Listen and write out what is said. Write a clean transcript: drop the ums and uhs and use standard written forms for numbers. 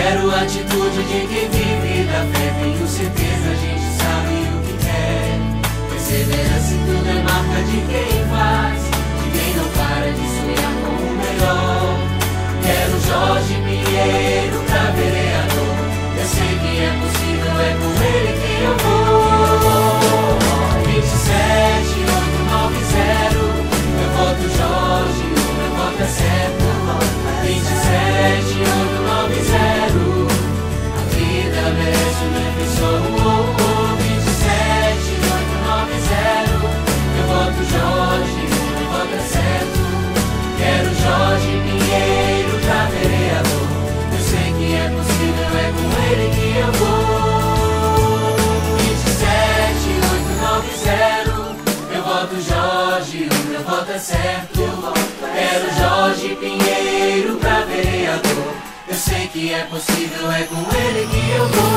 Quero a atitude de quem vive da fé. Tenho certeza, a gente sabe o que quer. Perseverança em tudo é marca de quem faz, de quem não para de sonhar com o melhor. Quero Jorge Pinheiro pra vereador. Eu sei que é possível, é com ele que eu vou. 27890, meu voto Jorge, o meu voto é certo. 27890, a vida merece um defensor. 27890, meu voto Jorge, o meu voto é certo. Quero Jorge Pinheiro pra vereador. Eu sei que é possível, é com ele que eu vou. 27890, meu voto Jorge, o meu voto é certo. Quero Jorge Pinheiro pra vereador. Eu sei que é possível, é com ele que eu vou.